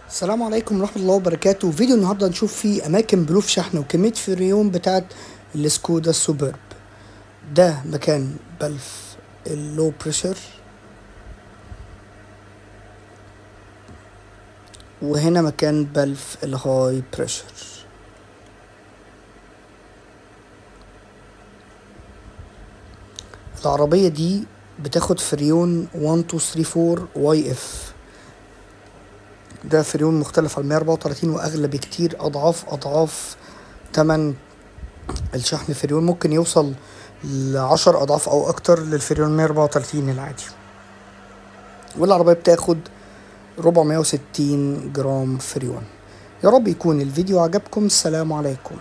السلام عليكم ورحمة الله وبركاته. فيديو النهاردة نشوف فيه أماكن بلوف شحن وكمية فريون بتاعت السكودا سوبرب. ده مكان بلف اللو بريشر، وهنا مكان بلف الهاي بريشر. العربية دي بتاخد فريون 1 2 3 4 واي اف. ده فريون مختلف عن 134 واغلى بكتير، اضعاف تمن الشحن. فريون ممكن يوصل ل10 اضعاف او اكتر للفريون 134 العادي، والعربية بتاخد 460 جرام فريون. يا رب يكون الفيديو عجبكم. السلام عليكم.